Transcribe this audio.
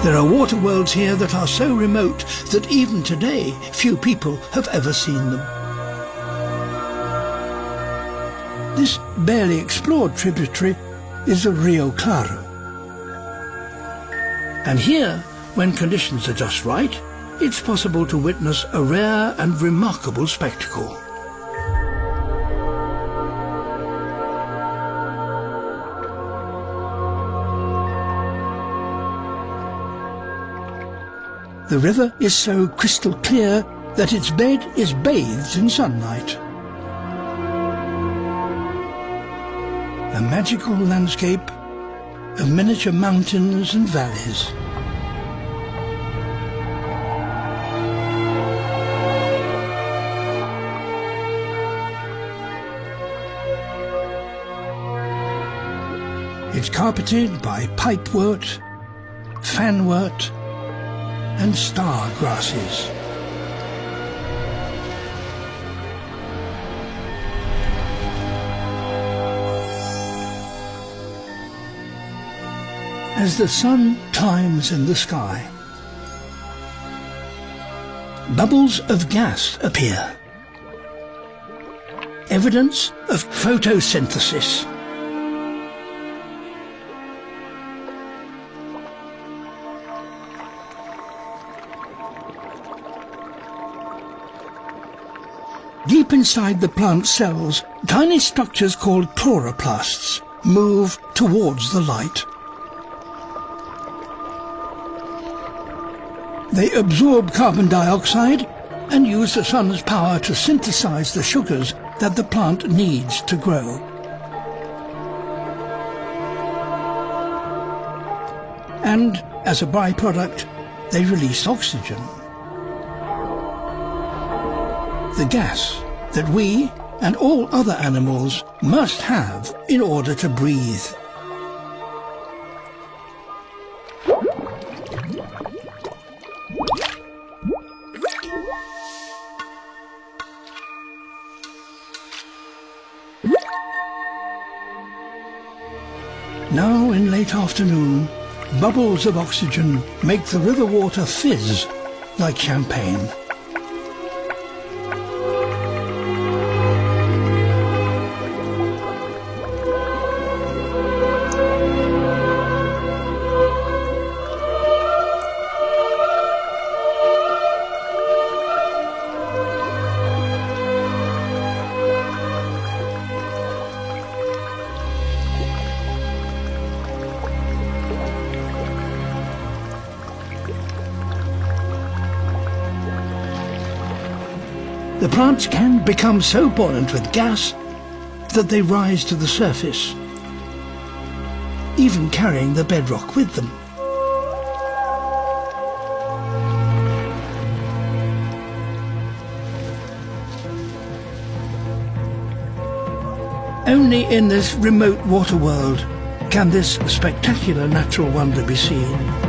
There are water worlds here that are so remote that even today few people have ever seen them. This barely explored tributary is the Rio Claro. And here, when conditions are just right, it's possible to witness a rare and remarkable spectacle. The river is so crystal clear that its bed is bathed in sunlight. A magical landscape of miniature mountains and valleys. It's carpeted by pipewort, fanwort and star grasses. As the sun climbs in the sky, bubbles of gas appear, evidence of photosynthesis. Deep inside the plant cells, tiny structures called chloroplasts move towards the light. They absorb carbon dioxide and use the sun's power to synthesize the sugars that the plant needs to grow. And, as a byproduct, they release oxygen. The gas that we and all other animals must have in order to breathe. Now in late afternoon, bubbles of oxygen make the river water fizz like champagne. The plants can become so buoyant with gas that they rise to the surface, even carrying the bedrock with them. Only in this remote water world can this spectacular natural wonder be seen.